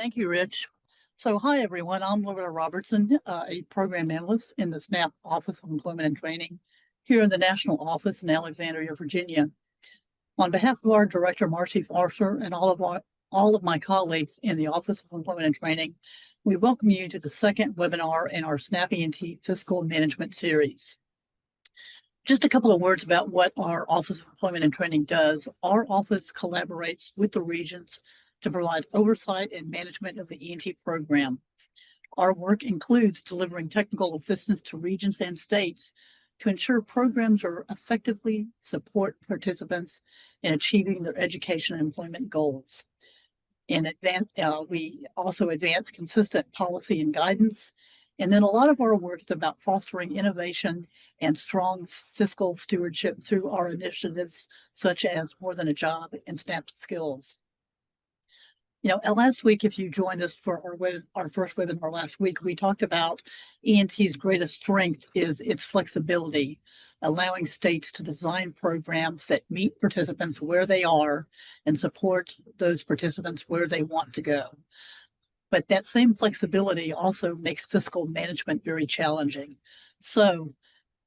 Thank you, Rich. So, hi, everyone. I'm Loretta Robertson, a program analyst in the SNAP Office of Employment and Training here in the National Office in Alexandria, Virginia. On behalf of our director, Marcy Foster, and all of my colleagues in the Office of Employment and Training, we welcome you to the second webinar in our SNAP E&T Fiscal Management series. Just a couple of words about what our Office of Employment and Training does. Our office collaborates with the regions to provide oversight and management of the E&T program. Our work includes delivering technical assistance to regions and states to ensure programs are effectively support participants in achieving their education and employment goals. We also advance consistent policy and guidance. And then a lot of our work is about fostering innovation and strong fiscal stewardship through our initiatives such as More Than a Job and SNAP Skills. Last week, if you joined us for our first webinar last week, we talked about E&T's greatest strength is its flexibility, allowing states to design programs that meet participants where they are and support those participants where they want to go. But that same flexibility also makes fiscal management very challenging. So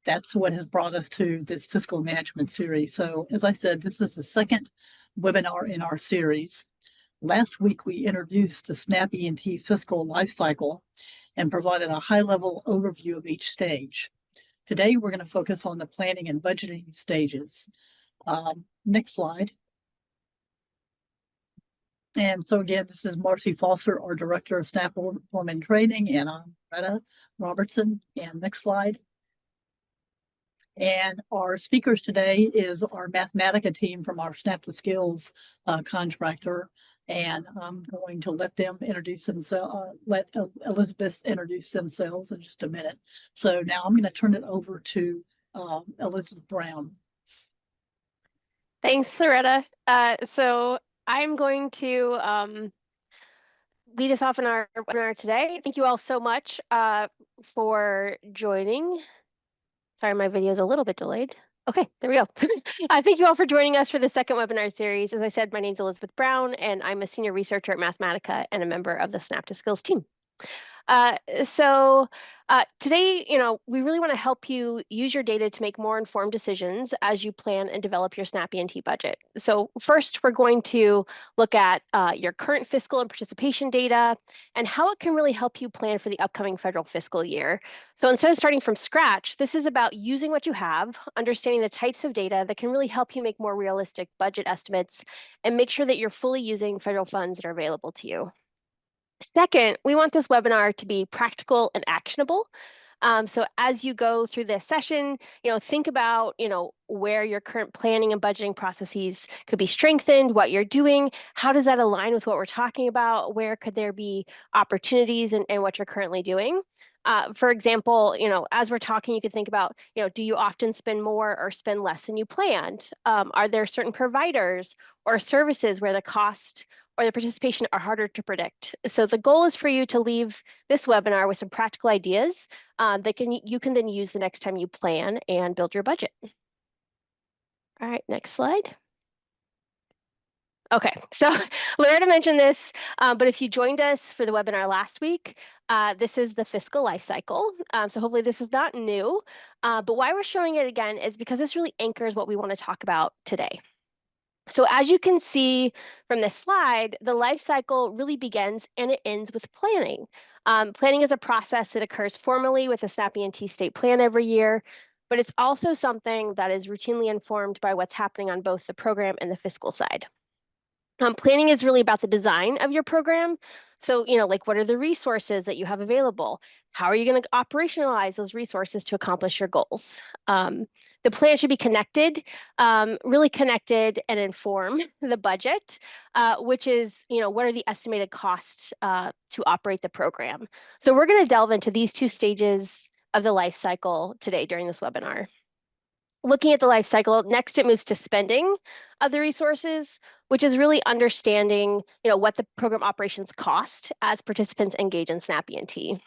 that's what has brought us to this fiscal management series. So as I said, this is the second webinar in our series. Last week, we introduced the SNAP E&T Fiscal Lifecycle and provided a high-level overview of each stage. Today, we're going to focus on the planning and budgeting stages. Next slide. And so again, this is Marcy Foster, our Director of SNAP Employment Training, and I'm Loretta Robertson. And next slide. And our speakers today is our Mathematica team from our SNAP to Skills contractor. And I'm going to let them introduce themselves, let Elizabeth introduce themselves in just a minute. So now I'm going to turn it over to Elizabeth Brown. Thanks, Loretta. So I'm going to lead us off in our webinar today. Thank you all so much for joining. Sorry, my video is a little bit delayed. Okay, there we go. Thank you all for joining us for the second webinar series. As I said, my name is Elizabeth Brown, and I'm a senior researcher at Mathematica and a member of the SNAP to Skills team. Today, we really want to help you use your data to make more informed decisions as you plan and develop your SNAP E&T budget. So first, we're going to look at your current fiscal and participation data and how it can really help you plan for the upcoming federal fiscal year. So instead of starting from scratch, this is about using what you have, understanding the types of data that can really help you make more realistic budget estimates and make sure that you're fully using federal funds that are available to you. Second, we want this webinar to be practical and actionable. So as you go through this session, think about, where your current planning and budgeting processes could be strengthened, what you're doing, how does that align with what we're talking about, where could there be opportunities and what you're currently doing. For example, as we're talking, you could think about, do you often spend more or spend less than you planned? Are there certain providers or services where the cost or the participation are harder to predict? So the goal is for you to leave this webinar with some practical ideas that you can then use the next time you plan and build your budget. All right, next slide. Okay, so Loretta mentioned this, but if you joined us for the webinar last week, this is the fiscal life cycle. So hopefully this is not new, but why we're showing it again is because this really anchors what we want to talk about today. So as you can see from this slide, the life cycle really begins and it ends with planning. Planning is a process that occurs formally with a SNAP E&T state plan every year, but it's also something that is routinely informed by what's happening on both the program and the fiscal side. Planning is really about the design of your program. So, like what are the resources that you have available? How are you going to operationalize those resources to accomplish your goals? The plan should be connected, really connected and inform the budget, which is, what are the estimated costs to operate the program? So we're going to delve into these two stages of the life cycle today during this webinar. Looking at the life cycle, next it moves to spending of the resources, which is really understanding, what the program operations cost as participants engage in SNAP E&T.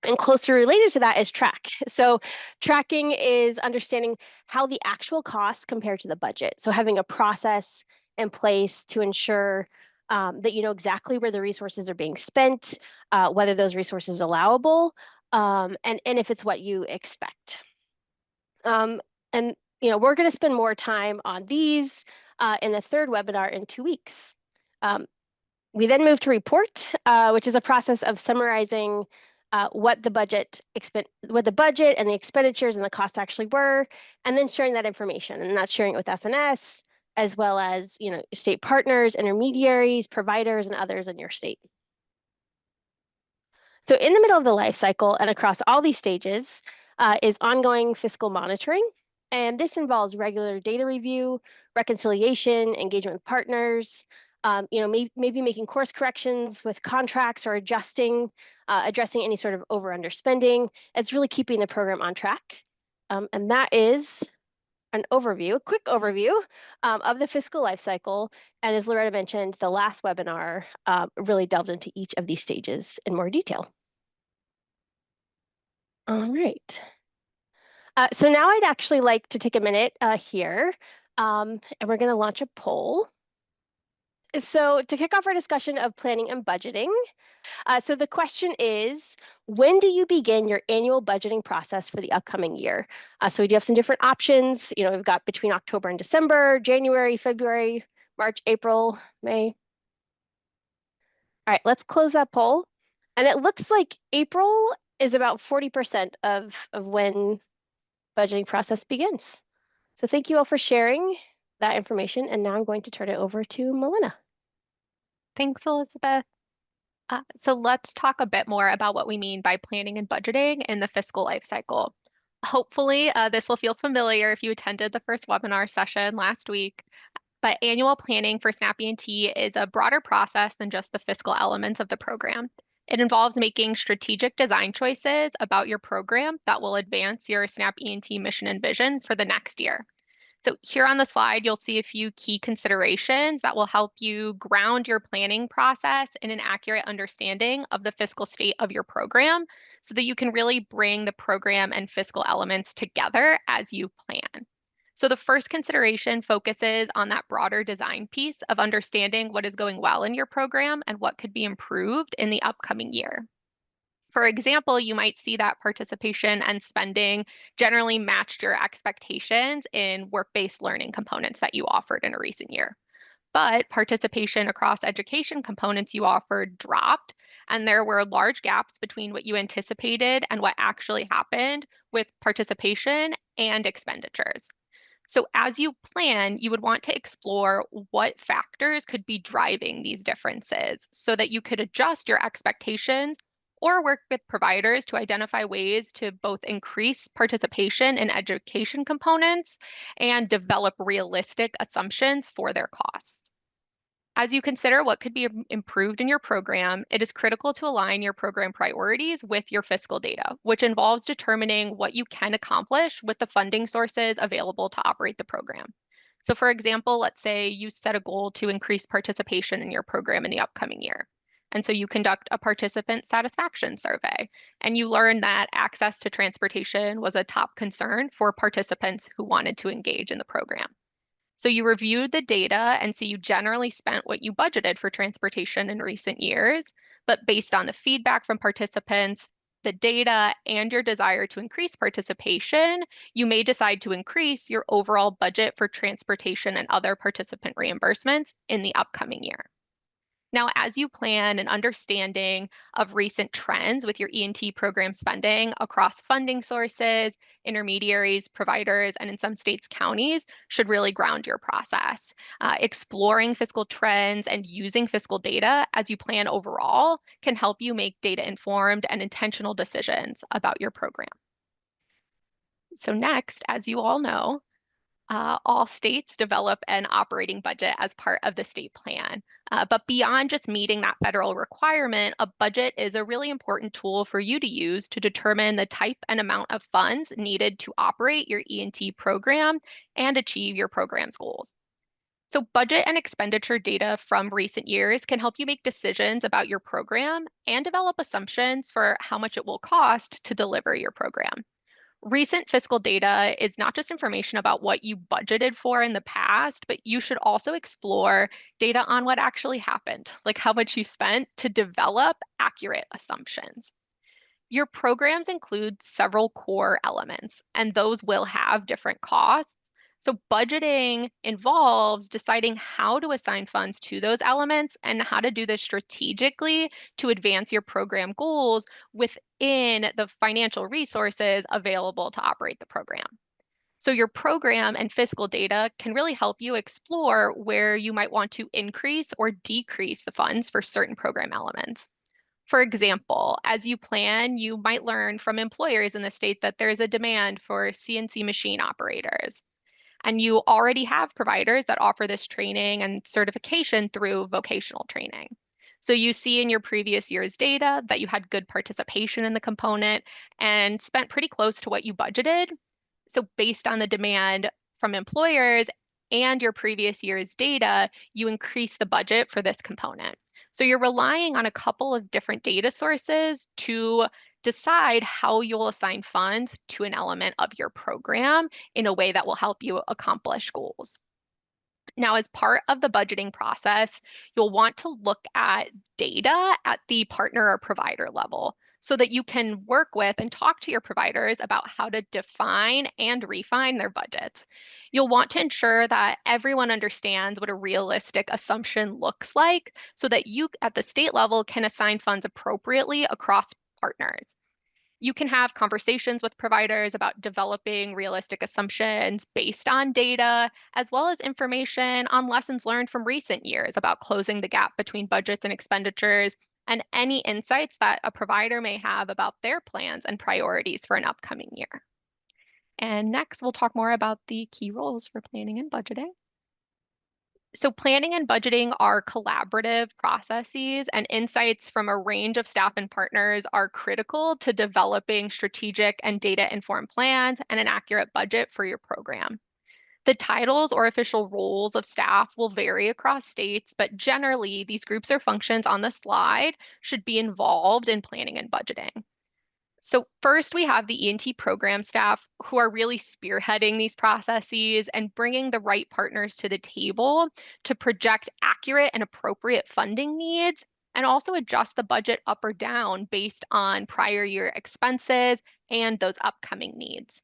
And closely related to that is track. So tracking is understanding how the actual costs compare to the budget. So having a process in place to ensure that you know exactly where the resources are being spent, whether those resources are allowable, and if it's what you expect. And you know, we're going to spend more time on these in the third webinar in 2 weeks. We then move to report, which is a process of summarizing what the budget and the expenditures and the costs actually were, and then sharing that information. And that's sharing it with FNS, as well as state partners, intermediaries, providers, and others in your state. So in the middle of the life cycle and across all these stages is ongoing fiscal monitoring. And this involves regular data review, reconciliation, engagement with partners, maybe making course corrections with contracts or addressing any sort of over underspending. It's really keeping the program on track. And that is a quick overview of the fiscal life cycle. And as Loretta mentioned, the last webinar really delved into each of these stages in more detail. All right. So now I'd actually like to take a minute here, and we're going to launch a poll. So to kick off our discussion of planning and budgeting, so the question is, when do you begin your annual budgeting process for the upcoming year? So we do have some different options. We've got between October and December, January, February, March, April, May. All right, let's close that poll. And it looks like April is about 40% of when budgeting process begins. So thank you all for sharing that information. And now I'm going to turn it over to Melina. Thanks, Elizabeth. So let's talk a bit more about what we mean by planning and budgeting in the fiscal life cycle. Hopefully, this will feel familiar if you attended the first webinar session last week. But annual planning for SNAP E&T is a broader process than just the fiscal elements of the program. It involves making strategic design choices about your program that will advance your SNAP E&T mission and vision for the next year. So here on the slide, you'll see a few key considerations that will help you ground your planning process in an accurate understanding of the fiscal state of your program so that you can really bring the program and fiscal elements together as you plan. So the first consideration focuses on that broader design piece of understanding what is going well in your program and what could be improved in the upcoming year. For example, you might see that participation and spending generally matched your expectations in work-based learning components that you offered in a recent year. But participation across education components you offered dropped, and there were large gaps between what you anticipated and what actually happened with participation and expenditures. So as you plan, you would want to explore what factors could be driving these differences so that you could adjust your expectations or work with providers to identify ways to both increase participation in education components and develop realistic assumptions for their costs. As you consider what could be improved in your program, it is critical to align your program priorities with your fiscal data, which involves determining what you can accomplish with the funding sources available to operate the program. So for example, let's say you set a goal to increase participation in your program in the upcoming year. And so you conduct a participant satisfaction survey, and you learn that access to transportation was a top concern for participants who wanted to engage in the program. So you reviewed the data and see you generally spent what you budgeted for transportation in recent years, but based on the feedback from participants, the data, and your desire to increase participation, you may decide to increase your overall budget for transportation and other participant reimbursements in the upcoming year. Now, as you plan an understanding of recent trends with your E&T program spending across funding sources, intermediaries, providers, and in some states, counties, should really ground your process. Exploring fiscal trends and using fiscal data as you plan overall can help you make data-informed and intentional decisions about your program. So next, as you all know, all states develop an operating budget as part of the state plan. But beyond just meeting that federal requirement, a budget is a really important tool for you to use to determine the type and amount of funds needed to operate your E&T program and achieve your program's goals. So budget and expenditure data from recent years can help you make decisions about your program and develop assumptions for how much it will cost to deliver your program. Recent fiscal data is not just information about what you budgeted for in the past, but you should also explore data on what actually happened, like how much you spent, to develop accurate assumptions. Your programs include several core elements, and those will have different costs. So budgeting involves deciding how to assign funds to those elements and how to do this strategically to advance your program goals within the financial resources available to operate the program. So your program and fiscal data can really help you explore where you might want to increase or decrease the funds for certain program elements. For example, as you plan, you might learn from employers in the state that there's a demand for CNC machine operators. And you already have providers that offer this training and certification through vocational training. So you see in your previous year's data that you had good participation in the component and spent pretty close to what you budgeted. So based on the demand from employers and your previous year's data, you increase the budget for this component. So you're relying on a couple of different data sources to decide how you'll assign funds to an element of your program in a way that will help you accomplish goals. Now, as part of the budgeting process, you'll want to look at data at the partner or provider level so that you can work with and talk to your providers about how to define and refine their budgets. You'll want to ensure that everyone understands what a realistic assumption looks like so that you at the state level can assign funds appropriately across partners. You can have conversations with providers about developing realistic assumptions based on data, as well as information on lessons learned from recent years about closing the gap between budgets and expenditures, and any insights that a provider may have about their plans and priorities for an upcoming year. And next, we'll talk more about the key roles for planning and budgeting. So planning and budgeting are collaborative processes, and insights from a range of staff and partners are critical to developing strategic and data-informed plans and an accurate budget for your program. The titles or official roles of staff will vary across states, but generally these groups or functions on the slide should be involved in planning and budgeting. So first, we have the E&T program staff who are really spearheading these processes and bringing the right partners to the table to project accurate and appropriate funding needs and also adjust the budget up or down based on prior year expenses and those upcoming needs.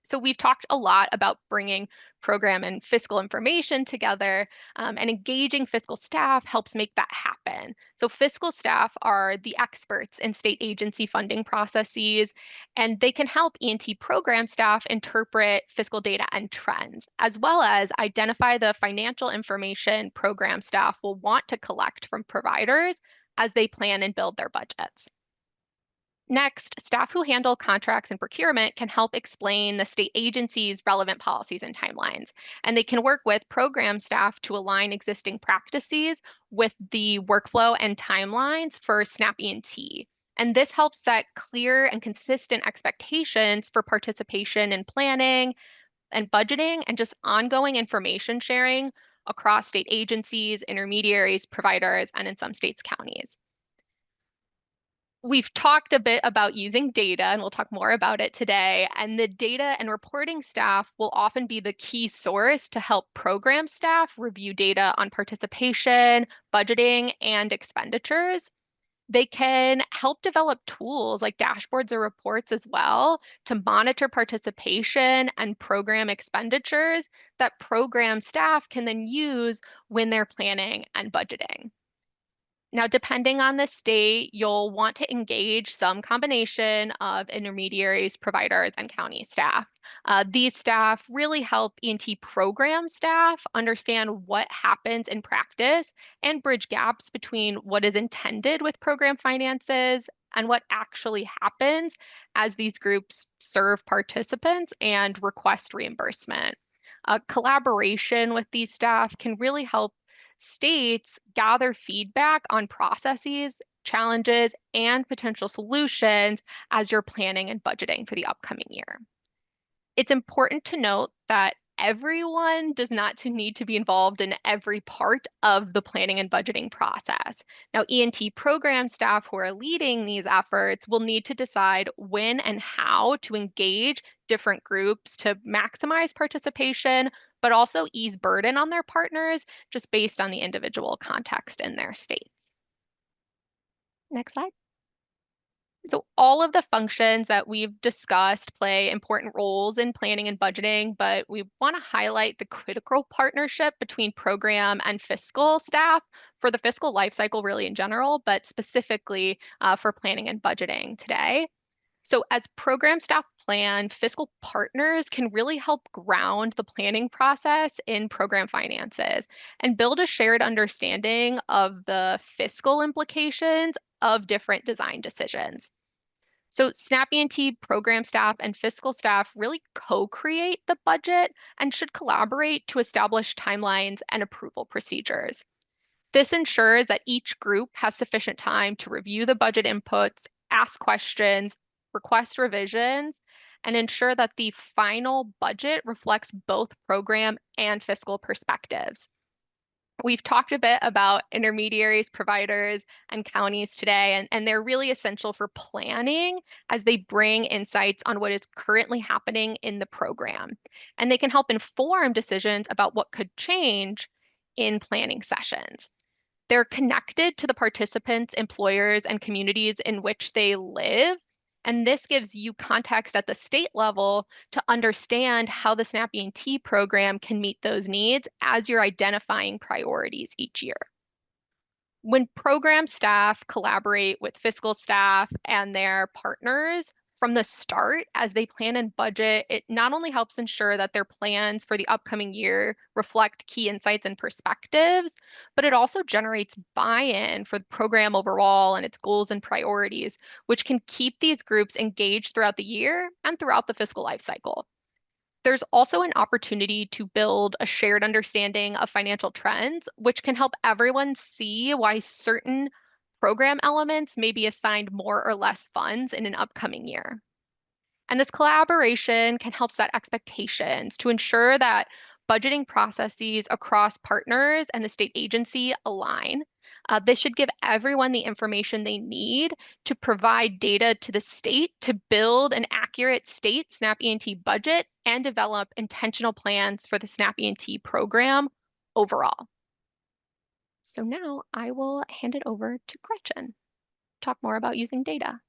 So we've talked a lot about bringing program and fiscal information together, and engaging fiscal staff helps make that happen. So fiscal staff are the experts in state agency funding processes, and they can help E&T program staff interpret fiscal data and trends, as well as identify the financial information program staff will want to collect from providers as they plan and build their budgets. Next, staff who handle contracts and procurement can help explain the state agency's relevant policies and timelines. And they can work with program staff to align existing practices with the workflow and timelines for SNAP E&T. And this helps set clear and consistent expectations for participation in planning and budgeting and just ongoing information sharing across state agencies, intermediaries, providers, and in some states, counties. We've talked a bit about using data, and we'll talk more about it today. And the data and reporting staff will often be the key source to help program staff review data on participation, budgeting, and expenditures. They can help develop tools like dashboards or reports as well to monitor participation and program expenditures that program staff can then use when they're planning and budgeting. Now, depending on the state, you'll want to engage some combination of intermediaries, providers, and county staff. These staff really help E&T program staff understand what happens in practice and bridge gaps between what is intended with program finances and what actually happens as these groups serve participants and request reimbursement. Collaboration with these staff can really help states gather feedback on processes, challenges, and potential solutions as you're planning and budgeting for the upcoming year. It's important to note that everyone does not need to be involved in every part of the planning and budgeting process. Now, E&T program staff who are leading these efforts will need to decide when and how to engage different groups to maximize participation, but also ease burden on their partners just based on the individual context in their states. Next slide. So all of the functions that we've discussed play important roles in planning and budgeting, but we want to highlight the critical partnership between program and fiscal staff for the fiscal lifecycle really in general, but specifically for planning and budgeting today. So as program staff plan, fiscal partners can really help ground the planning process in program finances and build a shared understanding of the fiscal implications of different design decisions. So SNAP E&T program staff and fiscal staff really co-create the budget and should collaborate to establish timelines and approval procedures. This ensures that each group has sufficient time to review the budget inputs, ask questions, request revisions, and ensure that the final budget reflects both program and fiscal perspectives. We've talked a bit about intermediaries, providers, and counties today, and they're really essential for planning as they bring insights on what is currently happening in the program. And they can help inform decisions about what could change in planning sessions. They're connected to the participants, employers, and communities in which they live. And this gives you context at the state level to understand how the SNAP E&T program can meet those needs as you're identifying priorities each year. When program staff collaborate with fiscal staff and their partners from the start as they plan and budget, it not only helps ensure that their plans for the upcoming year reflect key insights and perspectives, but it also generates buy-in for the program overall and its goals and priorities, which can keep these groups engaged throughout the year and throughout the fiscal life cycle. There's also an opportunity to build a shared understanding of financial trends, which can help everyone see why certain program elements may be assigned more or less funds in an upcoming year. And this collaboration can help set expectations to ensure that budgeting processes across partners and the state agency align. This should give everyone the information they need to provide data to the state to build an accurate state SNAP E&T budget and develop intentional plans for the SNAP E&T program overall. So now I will hand it over to Gretchen, talk more about using data.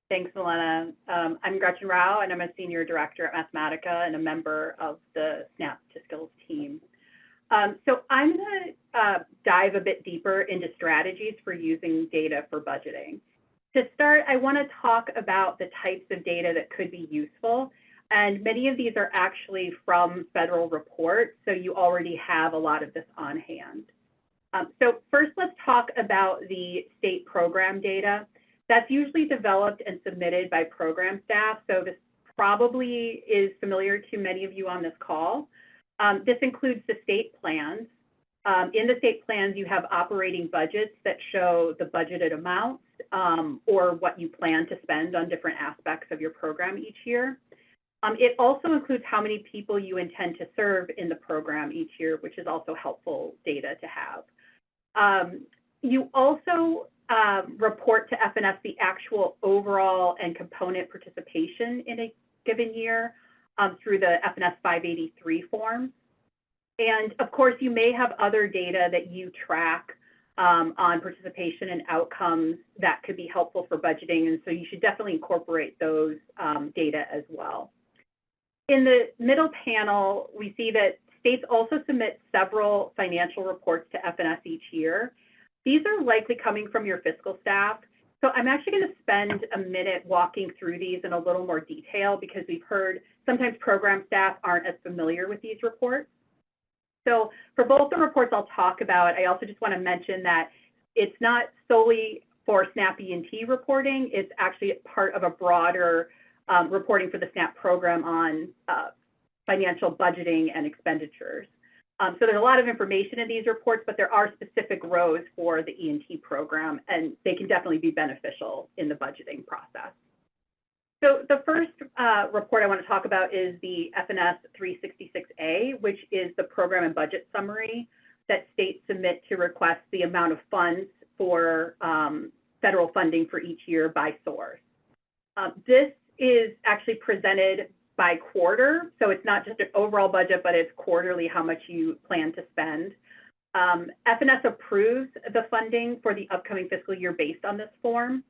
Thanks, Milena. I'm Gretchen Rao, and I'm a Senior Director at Mathematica and a member of the SNAP to Skills team. So I'm going to dive a bit deeper into strategies for using data for budgeting. To start, I want to talk about the types of data that could be useful. And many of these are actually from federal reports, so you already have a lot of this on hand. So first, let's talk about the state program data. That's usually developed and submitted by program staff, so this probably is familiar to many of you on this call. This includes the state plans. In the state plans, you have operating budgets that show the budgeted amounts or what you plan to spend on different aspects of your program each year. It also includes how many people you intend to serve in the program each year, which is also helpful data to have. You also report to FNF the actual overall and component participation in a given year through the FNF 583 form. And of course, you may have other data that you track on participation and outcomes that could be helpful for budgeting. And so you should definitely incorporate those data as well. In the middle panel, we see that states also submit several financial reports to FNF each year. These are likely coming from your fiscal staff. So I'm actually going to spend a minute walking through these in a little more detail because we've heard sometimes program staff aren't as familiar with these reports. So for both the reports I'll talk about, I also just want to mention that it's not solely for SNAP E&T reporting. It's actually part of a broader reporting for the SNAP program on financial budgeting and expenditures. So there's a lot of information in these reports, but there are specific rows for the E&T program, and they can definitely be beneficial in the budgeting process. So the first report I want to talk about is the FNS 366A, which is the program and budget summary that states submit to request the amount of funds for federal funding for each year by source. This is actually presented by quarter, so it's not just an overall budget, but it's quarterly how much you plan to spend. FNS approves the funding for the upcoming fiscal year based on this form.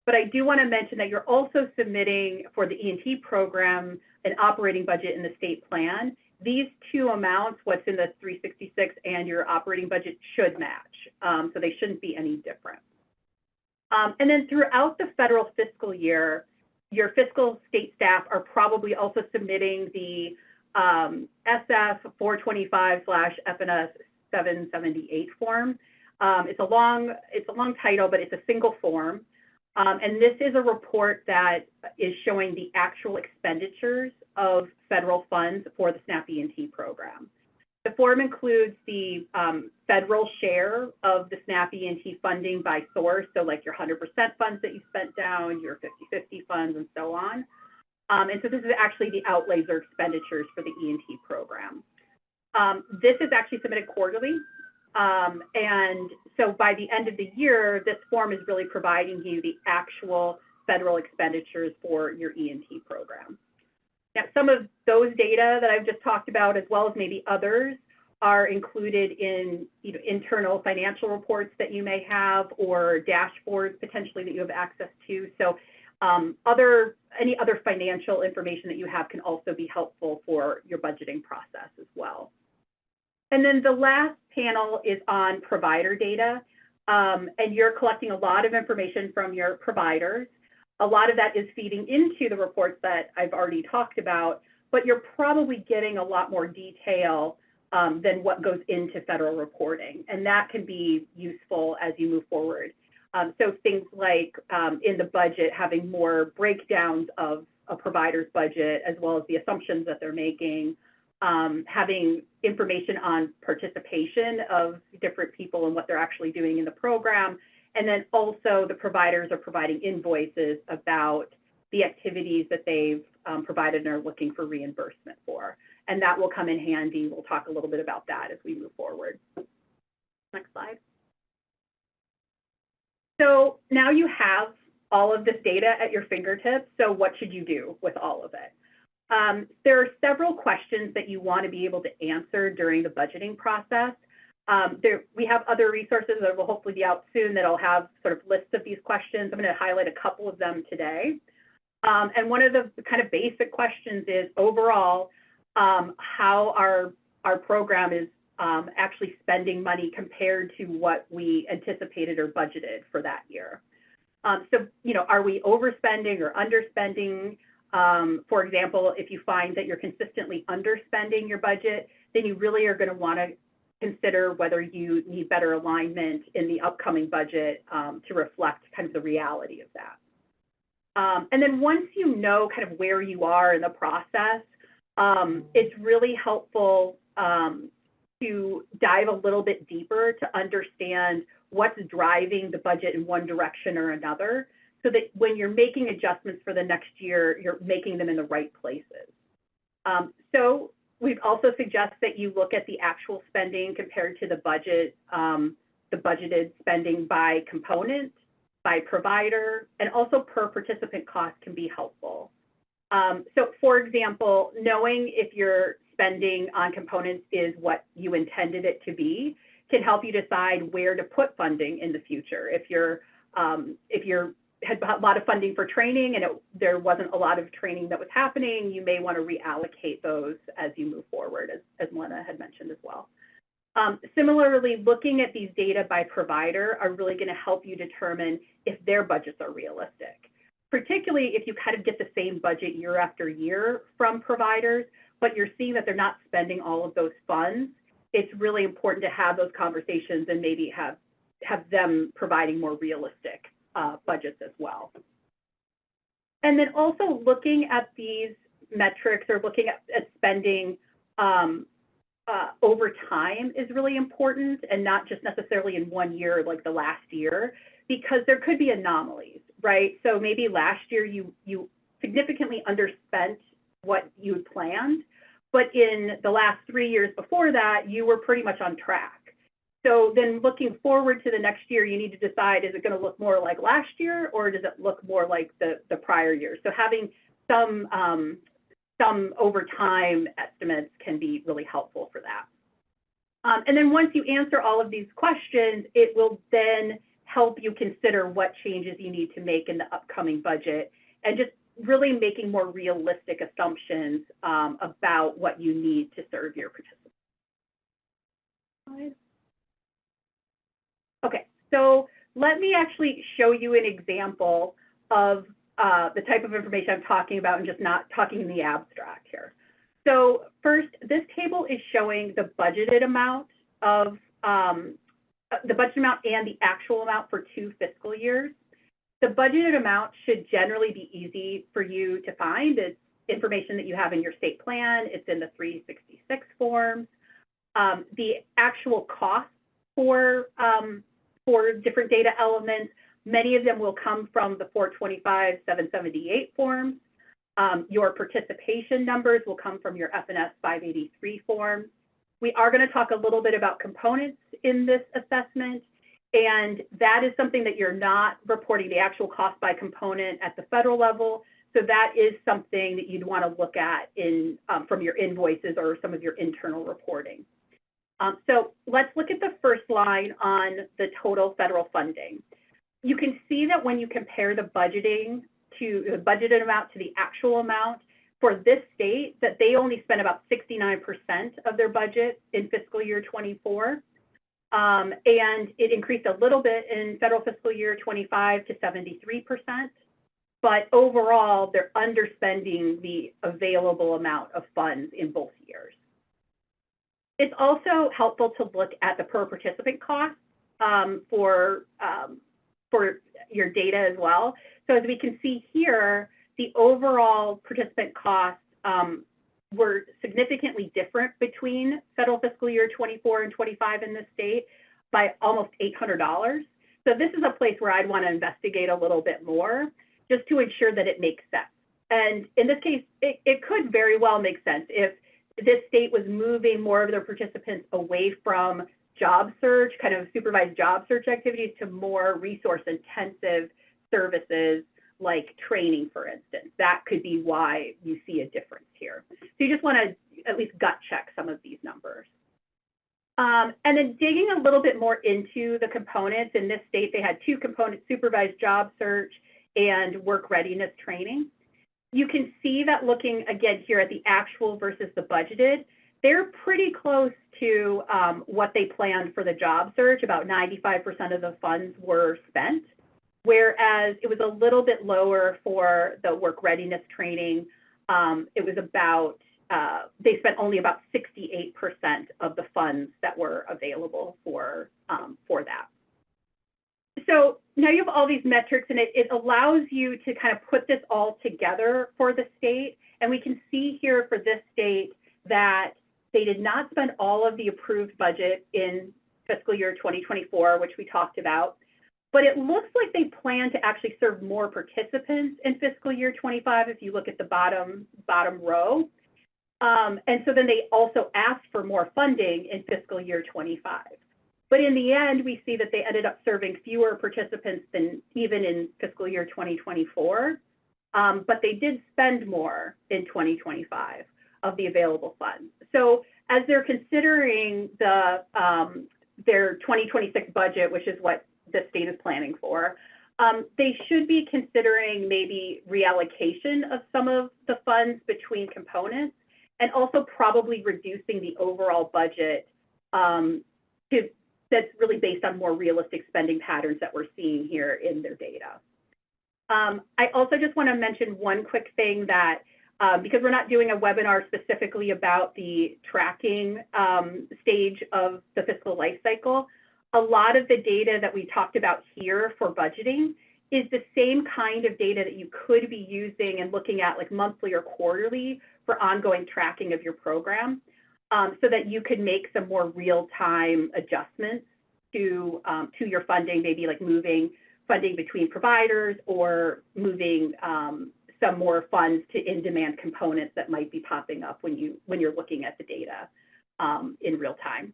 But I do want to mention that you're also submitting for the E&T program an operating budget in the state plan. These two amounts, what's in the 366 and your operating budget, should match. So they shouldn't be any different. And then throughout the federal fiscal year, your fiscal state staff are probably also submitting the SF 425/FNS 778 form. It's a long title, but it's a single form. And this is a report that is showing the actual expenditures of federal funds for the SNAP E&T program. The form includes the federal share of the SNAP E&T funding by source, so like your 100% funds that you spent down, your 50/50 funds, and so on. And so this is actually the outlays or expenditures for the E&T program. This is actually submitted quarterly. And so by the end of the year, this form is really providing you the actual federal expenditures for your E&T program. Now, some of those data that I've just talked about, as well as maybe others, are included in internal financial reports that you may have or dashboards potentially that you have access to. So any other financial information that you have can also be helpful for your budgeting process as well. And then the last panel is on provider data, and you're collecting a lot of information from your providers. A lot of that is feeding into the reports that I've already talked about, but you're probably getting a lot more detail than what goes into federal reporting, and that can be useful as you move forward. So things like in the budget, having more breakdowns of a provider's budget, as well as the assumptions that they're making, having information on participation of different people and what they're actually doing in the program. And then also the providers are providing invoices about the activities that they've provided and are looking for reimbursement for. And that will come in handy. We'll talk a little bit about that as we move forward. Next slide. So now you have all of this data at your fingertips. So what should you do with all of it? There are several questions that you want to be able to answer during the budgeting process. We have other resources that will hopefully be out soon that'll have sort of lists of these questions. I'm going to highlight a couple of them today. And one of the kind of basic questions is overall, how our program is actually spending money compared to what we anticipated or budgeted for that year. So, are we overspending or underspending? For example, if you find that you're consistently underspending your budget, then you really are going to want to consider whether you need better alignment in the upcoming budget to reflect kind of the reality of that. And then once you know kind of where you are in the process, it's really helpful to dive a little bit deeper to understand what's driving the budget in one direction or another, so that when you're making adjustments for the next year, you're making them in the right places. So we'd also suggest that you look at the actual spending compared to the budget, the budgeted spending by component, by provider, and also per participant cost can be helpful. So for example, knowing if your spending on components is what you intended it to be can help you decide where to put funding in the future. If you're had a lot of funding for training and there wasn't a lot of training that was happening, you may want to reallocate those as you move forward, as Melina had mentioned as well. Similarly, looking at these data by provider are really going to help you determine if their budgets are realistic, particularly if you kind of get the same budget year after year from providers, but you're seeing that they're not spending all of those funds. It's really important to have those conversations and maybe have them providing more realistic budgets as well. And then also looking at these metrics or looking at spending over time is really important, and not just necessarily in one year like the last year, because there could be anomalies, right? So maybe last year you significantly underspent what you had planned, but in the last 3 years before that, you were pretty much on track. So then looking forward to the next year, you need to decide, is it going to look more like last year, or does it look more like the prior year? So having some over time estimates can be really helpful for that. And then once you answer all of these questions, it will then help you consider what changes you need to make in the upcoming budget, and just really making more realistic assumptions about what you need to serve your participants. Okay, so let me actually show you an example of the type of information I'm talking about, and just not talking in the abstract here. So first, this table is showing the budgeted amount of the budget amount and the actual amount for 2 fiscal years. The budgeted amount should generally be easy for you to find. It's information that you have in your state plan. It's in the 366 forms. The actual cost for different data elements, many of them will come from the 425, 778 forms. Your participation numbers will come from your FNS 583 form. We are going to talk a little bit about components in this assessment, and that is something that you're not reporting the actual cost by component at the federal level. So that is something that you'd want to look at in from your invoices or some of your internal reporting. So let's look at the first line on the total federal funding. You can see that when you compare the budgeting to the budgeted amount to the actual amount for this state, that they only spent about 69% of their budget in fiscal year 24. And it increased a little bit in federal fiscal year 25 to 73%. But overall, they're underspending the available amount of funds in both years. It's also helpful to look at the per participant cost for your data as well. So as we can see here, the overall participant costs were significantly different between federal fiscal year 24 and 25 in this state by almost $800. So this is a place where I'd want to investigate a little bit more, just to ensure that it makes sense. And in this case, it could very well make sense if this state was moving more of their participants away from job search, kind of supervised job search activities, to more resource intensive services like training, for instance. That could be why you see a difference here. So you just want to at least gut check some of these numbers. And then digging a little bit more into the components, in this state, they had 2 components: supervised job search and work readiness training. You can see that looking again here at the actual versus the budgeted, they're pretty close to what they planned for the job search. About 95% of the funds were spent, whereas it was a little bit lower for the work readiness training. It was about, they spent only about 68% of the funds that were available for that. So now you have all these metrics, and it allows you to kind of put this all together for the state. And we can see here for this state that they did not spend all of the approved budget in fiscal year 2024, which we talked about, but it looks like they plan to actually serve more participants in fiscal year 25 if you look at the bottom row. And so then they also asked for more funding in fiscal year 25. But in the end, we see that they ended up serving fewer participants than even in fiscal year 2024, but they did spend more in 2025 of the available funds. So as they're considering their 2026 budget, which is what the state is planning for, they should be considering maybe reallocation of some of the funds between components, and also probably reducing the overall budget that's really based on more realistic spending patterns that we're seeing here in their data. I also just want to mention one quick thing that, because we're not doing a webinar specifically about the tracking stage of the fiscal life cycle, a lot of the data that we talked about here for budgeting is the same kind of data that you could be using and looking at like monthly or quarterly for ongoing tracking of your program, so that you could make some more real-time adjustments to your funding, maybe like moving funding between providers or moving some more funds to in-demand components that might be popping up when you're looking at the data in real time.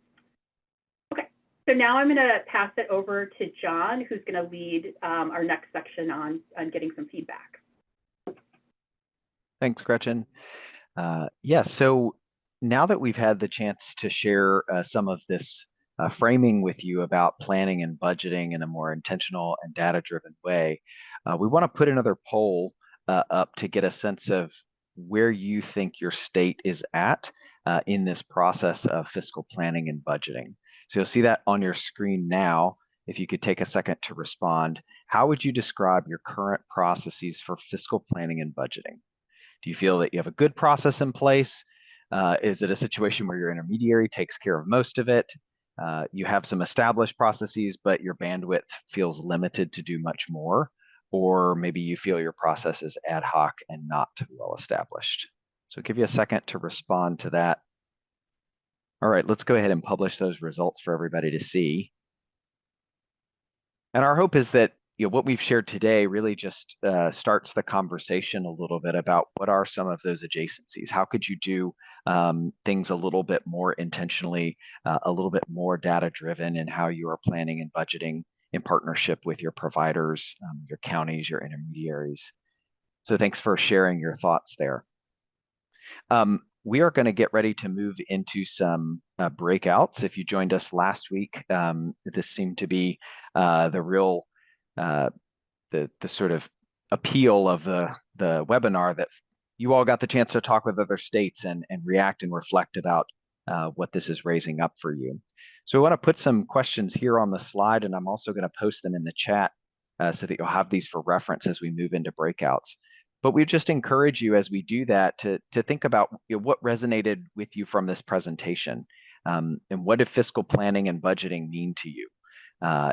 Okay, so now I'm going to pass it over to John, who's going to lead our next section on getting some feedback. Thanks, Gretchen. Yes, so now that we've had the chance to share some of this framing with you about planning and budgeting in a more intentional and data-driven way, we want to put another poll up to get a sense of where you think your state is at in this process of fiscal planning and budgeting. So you'll see that on your screen now. If you could take a second to respond, how would you describe your current processes for fiscal planning and budgeting? Do you feel that you have a good process in place? Is it a situation where your intermediary takes care of most of it? You have some established processes, but your bandwidth feels limited to do much more, or maybe you feel your process is ad hoc and not well established. So give you a second to respond to that. All right, let's go ahead and publish those results for everybody to see. And our hope is that what we've shared today really just starts the conversation a little bit about what are some of those adjacencies. How could you do things a little bit more intentionally, a little bit more data-driven in how you are planning and budgeting in partnership with your providers, your counties, your intermediaries. So thanks for sharing your thoughts there. We are going to get ready to move into some breakouts. If you joined us last week, this seemed to be the real the sort of appeal of the webinar, that you all got the chance to talk with other states and react and reflect about what this is raising up for you. So I want to put some questions here on the slide, and I'm also going to post them in the chat so that you'll have these for reference as we move into breakouts. But we just encourage you as we do that to think about what resonated with you from this presentation, and what did fiscal planning and budgeting mean to you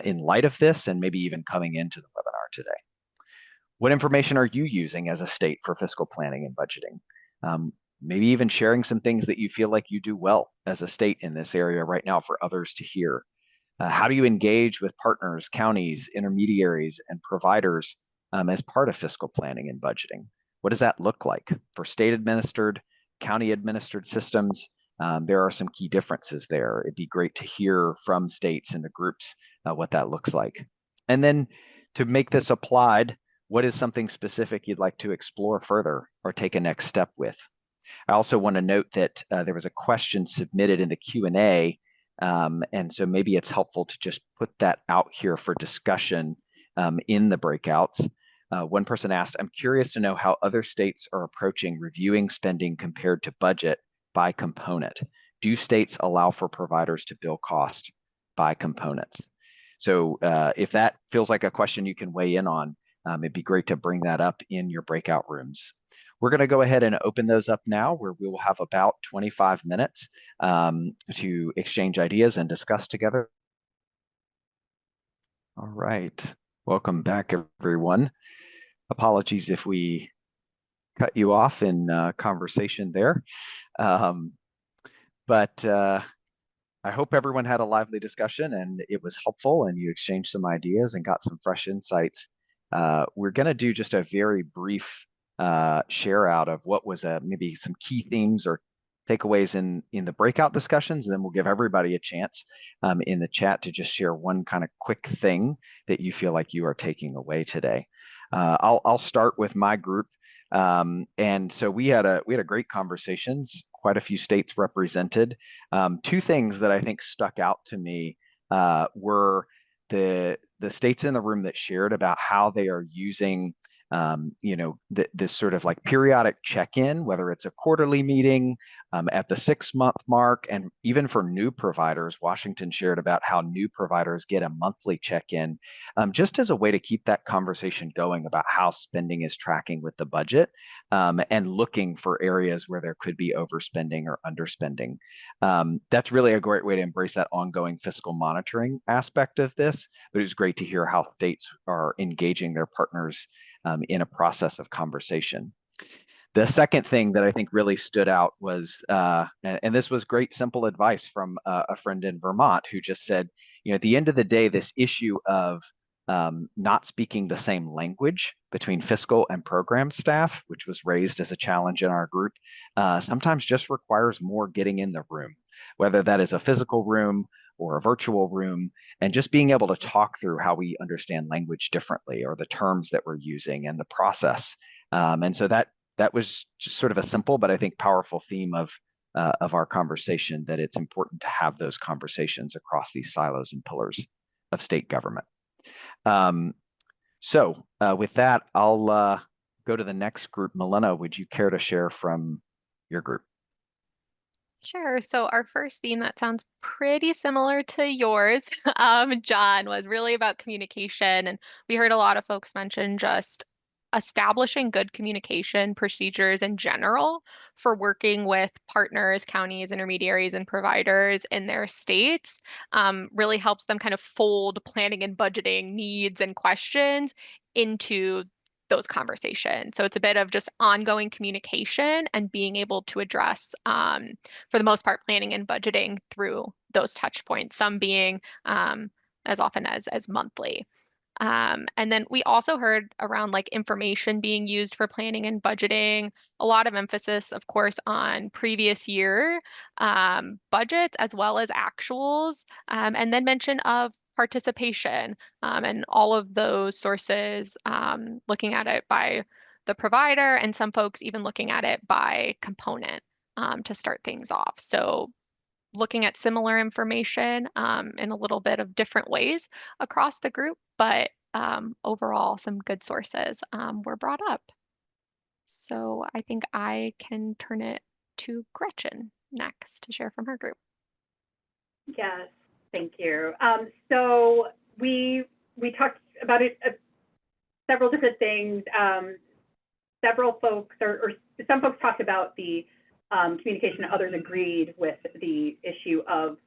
in light of this, and maybe even coming into the webinar today. What information are you using as a state for fiscal planning and budgeting? Maybe even sharing some things that you feel like you do well as a state in this area right now for others to hear. How do you engage with partners, counties, intermediaries, and providers as part of fiscal planning and budgeting? What does that look like for state-administered, county-administered systems? There are some key differences there. It'd be great to hear from states and the groups what that looks like. And then to make this applied, what is something specific you'd like to explore further or take a next step with? I also want to note that there was a question submitted in the Q&A, and so maybe it's helpful to just put that out here for discussion in the breakouts. One person asked, I'm curious to know how other states are approaching reviewing spending compared to budget by component. Do states allow for providers to bill cost by components? So if that feels like a question you can weigh in on, it'd be great to bring that up in your breakout rooms. We're going to go ahead and open those up now, where we will have about 25 minutes to exchange ideas and discuss together. All right, welcome back, everyone. Apologies if we cut you off in conversation there. But I hope everyone had a lively discussion and it was helpful and you exchanged some ideas and got some fresh insights. We're going to do just a very brief share out of what was maybe some key themes or takeaways in the breakout discussions, and then we'll give everybody a chance in the chat to just share one kind of quick thing that you feel like you are taking away today. I'll start with my group. And so we had a great conversations, quite a few states represented. Two things that I think stuck out to me were the states in the room that shared about how they are using this sort of like periodic check-in, whether it's a quarterly meeting at the 6-month mark, and even for new providers, Washington shared about how new providers get a monthly check-in, just as a way to keep that conversation going about how spending is tracking with the budget, and looking for areas where there could be overspending or underspending. That's really a great way to embrace that ongoing fiscal monitoring aspect of this, but it was great to hear how states are engaging their partners in a process of conversation. The second thing that I think really stood out was, and this was great, simple advice from a friend in Vermont who just said, at the end of the day, this issue of not speaking the same language between fiscal and program staff, which was raised as a challenge in our group, sometimes just requires more getting in the room, whether that is a physical room or a virtual room, and just being able to talk through how we understand language differently, or the terms that we're using and the process. And so that was just sort of a simple, but I think powerful theme of our conversation, that it's important to have those conversations across these silos and pillars of state government. So with that, I'll go to the next group. Milena, would you care to share from your group? Sure. So our first theme that sounds pretty similar to yours, John, was really about communication. And we heard a lot of folks mention just establishing good communication procedures in general for working with partners, counties, intermediaries, and providers in their states. Really helps them kind of fold planning and budgeting needs and questions into those conversations. So it's a bit of just ongoing communication and being able to address, for the most part, planning and budgeting through those touch points, some being as often as monthly. And then we also heard around like information being used for planning and budgeting, a lot of emphasis, of course, on previous year budgets as well as actuals, and then mention of participation, and all of those sources, looking at it by the provider, and some folks even looking at it by component, to start things off. So looking at similar information in a little bit of different ways across the group, but overall, some good sources were brought up. So I think I can turn it to Gretchen next to share from her group. Yes, thank you. So we talked about it, several different things. Several folks, or some folks talked about the communication, others agreed with the issue of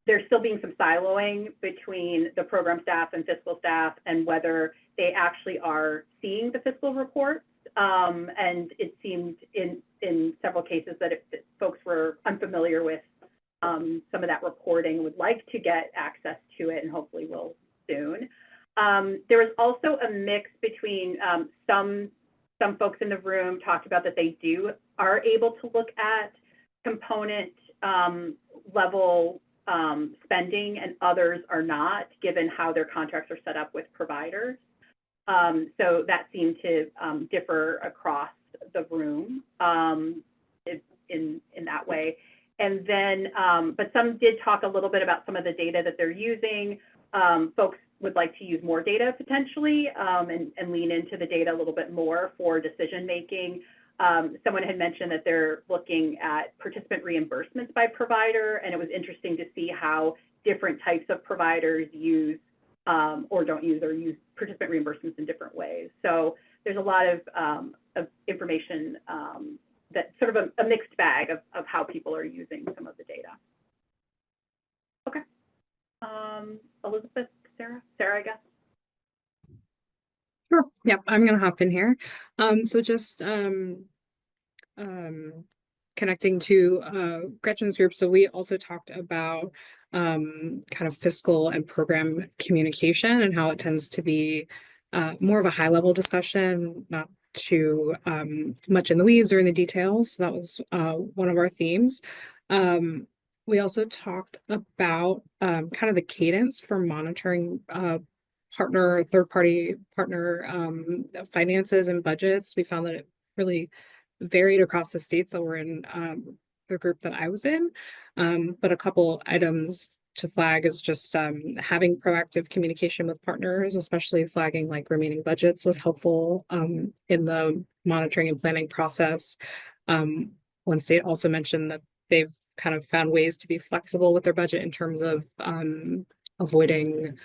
there still being some siloing between the program staff and fiscal staff, and whether they actually are seeing the fiscal reports. And it seemed in several cases that folks were unfamiliar with some of that reporting, would like to get access to it, and hopefully will soon. There was also a mix between some folks in the room talked about that they are able to look at component level spending, and others are not, given how their contracts are set up with providers. So that seemed to differ across the room in that way. And then, but some did talk a little bit about some of the data that they're using. Folks would like to use more data potentially, and lean into the data a little bit more for decision making. Someone had mentioned that they're looking at participant reimbursements by provider, and it was interesting to see how different types of providers use or don't use, or use participant reimbursements in different ways. So there's a lot of information that's sort of a mixed bag of how people are using some of the data. Okay. Elizabeth, Sarah, I guess. Sure. Yep, I'm gonna hop in here. So just connecting to Gretchen's group. So we also talked about kind of fiscal and program communication, and how it tends to be more of a high level discussion, not too much in the weeds or in the details. So that was one of our themes. We also talked about kind of the cadence for monitoring third-party partner finances and budgets. We found that it really varied across the states that were in the group that I was in. But a couple items to flag is just having proactive communication with partners, especially flagging like remaining budgets, was helpful in the monitoring and planning process. One state also mentioned that they've kind of found ways to be flexible with their budget in terms of avoiding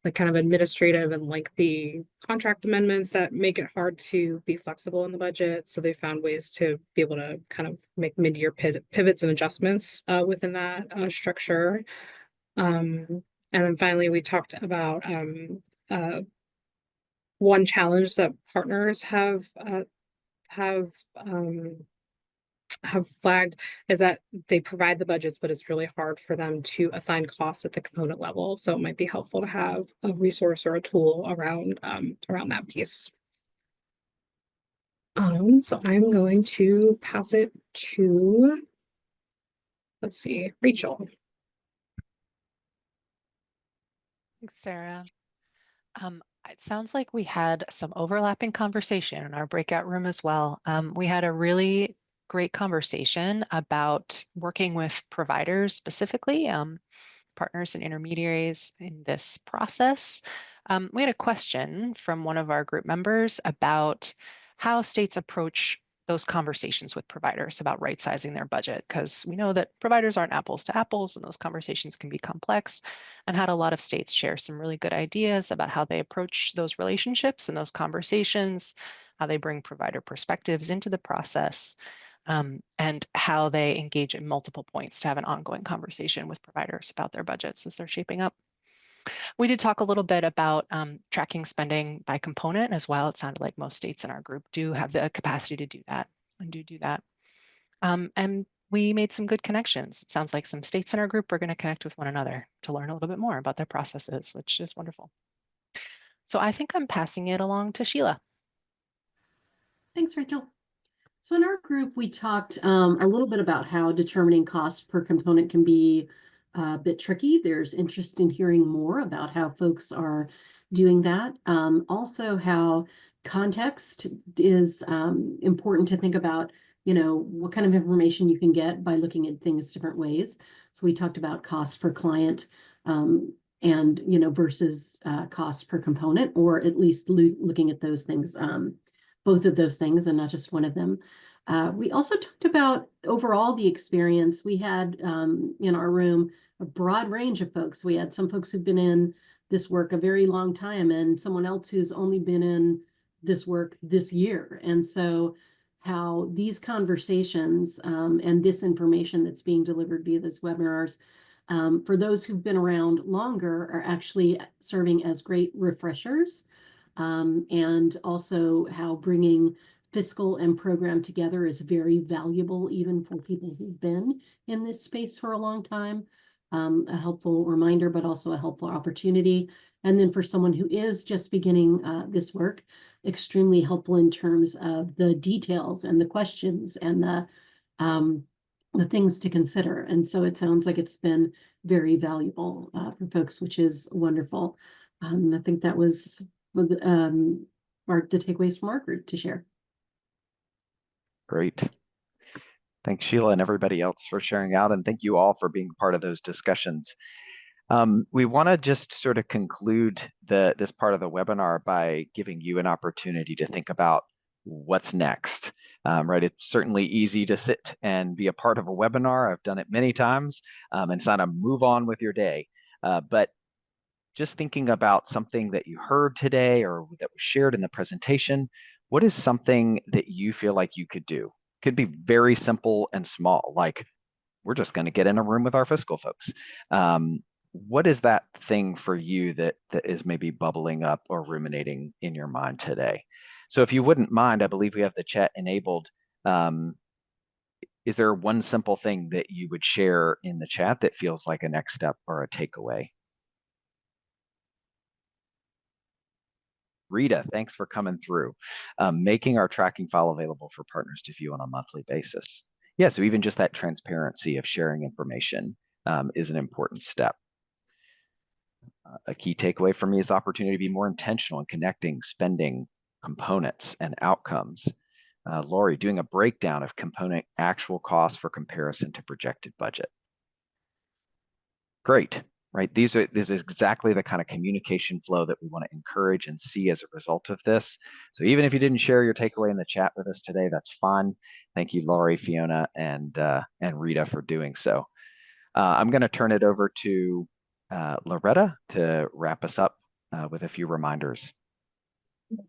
like kind of administrative and lengthy contract amendments that make it hard to be flexible in the budget. So they found ways to be able to kind of make mid-year pivots and adjustments within that structure. And then finally, we talked about one challenge that partners have have flagged is that they provide the budgets, but it's really hard for them to assign costs at the component level. So it might be helpful to have a resource or a tool around that piece. So I'm going to pass it to, let's see, Rachel. Thanks, Sarah. It sounds like we had some overlapping conversation in our breakout room as well. We had a really great conversation about working with providers specifically, partners and intermediaries in this process. We had a question from one of our group members about how states approach those conversations with providers about right sizing their budget, because we know that providers aren't apples to apples and those conversations can be complex, and had a lot of states share some really good ideas about how they approach those relationships and those conversations, how they bring provider perspectives into the process, and how they engage in multiple points to have an ongoing conversation with providers about their budgets as they're shaping up. We did talk a little bit about tracking spending by component as well. It sounded like most states in our group do have the capacity to do that and do that. And we made some good connections. It sounds like some states in our group are going to connect with one another to learn a little bit more about their processes, which is wonderful. So I think I'm passing it along to Sheila. Thanks, Rachel. So in our group, we talked a little bit about how determining cost per component can be a bit tricky. There's interest in hearing more about how folks are doing that. Also how context is important to think about, what kind of information you can get by looking at things different ways. So we talked about cost per client and, versus cost per component, or at least looking at those things, both of those things and not just one of them. We also talked about overall the experience. We had in our room a broad range of folks. We had some folks who've been in this work a very long time and someone else who's only been in this work this year. And so how these conversations and this information that's being delivered via this webinars for those who've been around longer are actually serving as great refreshers. And also how bringing fiscal and program together is very valuable, even for people who've been in this space for a long time. A helpful reminder, but also a helpful opportunity. And then for someone who is just beginning this work, extremely helpful in terms of the details and the questions and the things to consider. And so it sounds like it's been very valuable for folks, which is wonderful. I think that was the takeaways from our group to share. Great. Thanks, Sheila, and everybody else for sharing out, and thank you all for being part of those discussions. We want to just sort of conclude this part of the webinar by giving you an opportunity to think about what's next, right? It's certainly easy to sit and be a part of a webinar. I've done it many times and kind of move on with your day. But just thinking about something that you heard today or that was shared in the presentation, what is something that you feel like you could do? Could be very simple and small, like we're just going to get in a room with our fiscal folks. What is that thing for you that is maybe bubbling up or ruminating in your mind today? So if you wouldn't mind, I believe we have the chat enabled. Is there one simple thing that you would share in the chat that feels like a next step or a takeaway? Rita, thanks for coming through. Making our tracking file available for partners to view on a monthly basis. Yeah, so even just that transparency of sharing information is an important step. A key takeaway for me is the opportunity to be more intentional in connecting spending, components, and outcomes. Lori, doing a breakdown of component actual costs for comparison to projected budget. Great. Right, this is exactly the kind of communication flow that we want to encourage and see as a result of this. So even if you didn't share your takeaway in the chat with us today, that's fine. Thank you, Laurie, Fiona, and Rita for doing so. I'm going to turn it over to Loretta to wrap us up with a few reminders.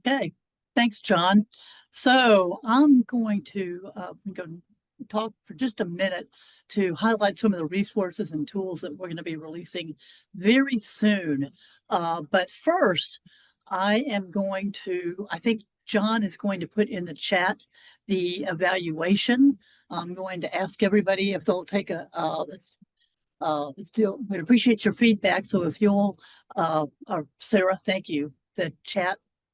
Okay, thanks, John. So I'm going to talk for just a minute to highlight some of the resources and tools that we're going to be releasing very soon. But first, I am going to, I think John is going to put in the chat the evaluation. I'm going to ask everybody if they'll take a, still, we'd appreciate your feedback. So if you'll, or Sarah, thank you.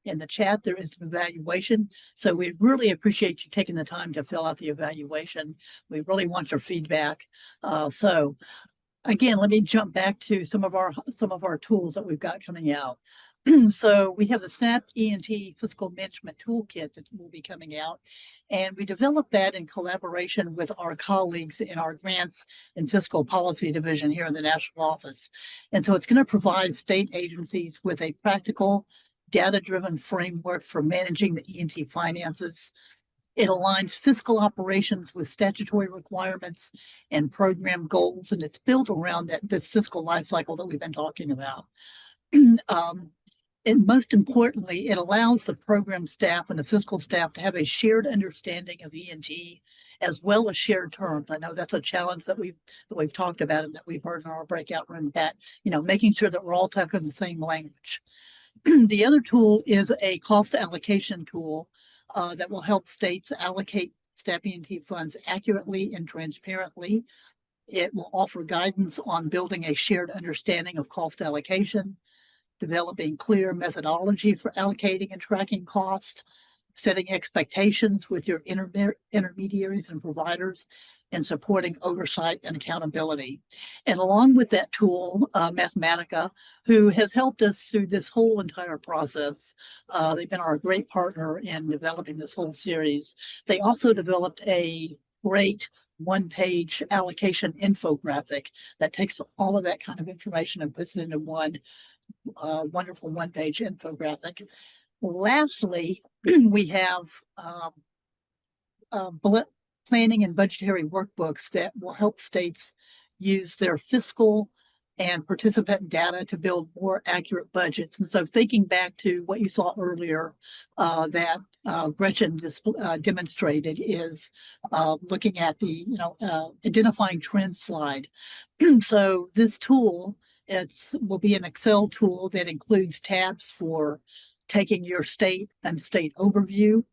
In the chat, there is an evaluation. So we really appreciate you taking the time to fill out the evaluation. We really want your feedback. So again, let me jump back to some of our tools that we've got coming out. So we have the SNAP E&T Fiscal Management Toolkit that will be coming out, and we developed that in collaboration with our colleagues in our Grants and Fiscal Policy Division here in the National Office. And so it's going to provide state agencies with a practical, data-driven framework for managing the E&T finances. It aligns fiscal operations with statutory requirements and program goals, and it's built around this fiscal life cycle that we've been talking about. And most importantly, it allows the program staff and the fiscal staff to have a shared understanding of E&T as well as shared terms. I know that's a challenge that we've talked about and that we've heard in our breakout room, that, making sure that we're all talking the same language. The other tool is a cost allocation tool that will help states allocate SNAP E&T funds accurately and transparently. It will offer guidance on building a shared understanding of cost allocation, developing clear methodology for allocating and tracking cost, setting expectations with your intermediaries and providers, and supporting oversight and accountability. And along with that tool, Mathematica, who has helped us through this whole entire process, they've been our great partner in developing this whole series. They also developed a great one-page allocation infographic that takes all of that kind of information and puts it into one wonderful one-page infographic. Lastly, we have planning and budgetary workbooks that will help states use their fiscal and participant data to build more accurate budgets. And so thinking back to what you saw earlier that Gretchen demonstrated is looking at the, identifying trend slide. So this tool, will be an Excel tool that includes tabs for taking your state and state overview,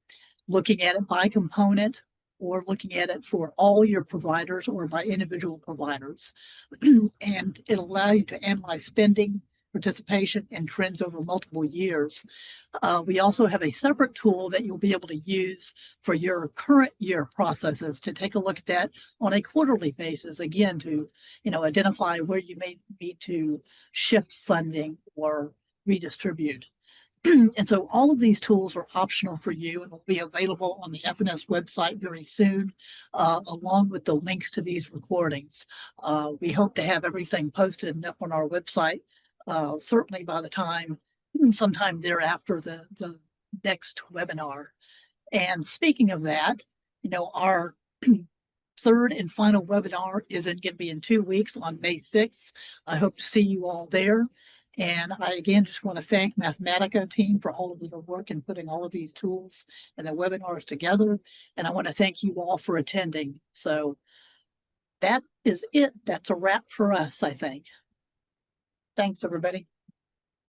looking at it by component, or looking at it for all your providers or by individual providers. And it'll allow you to analyze spending, participation, and trends over multiple years. We also have a separate tool that you'll be able to use for your current year processes to take a look at that on a quarterly basis, again, to identify where you may need to shift funding or redistribute. And so all of these tools are optional for you and will be available on the FNS website very soon, along with the links to these recordings. We hope to have everything posted and up on our website, certainly by the time, sometime thereafter the next webinar. And speaking of that, our third and final webinar is going to be in 2 weeks on May 6th. I hope to see you all there. And I again just want to thank Mathematica team for all of their work in putting all of these tools and the webinars together. And I want to thank you all for attending. So that is it. That's a wrap for us, I think. Thanks, everybody.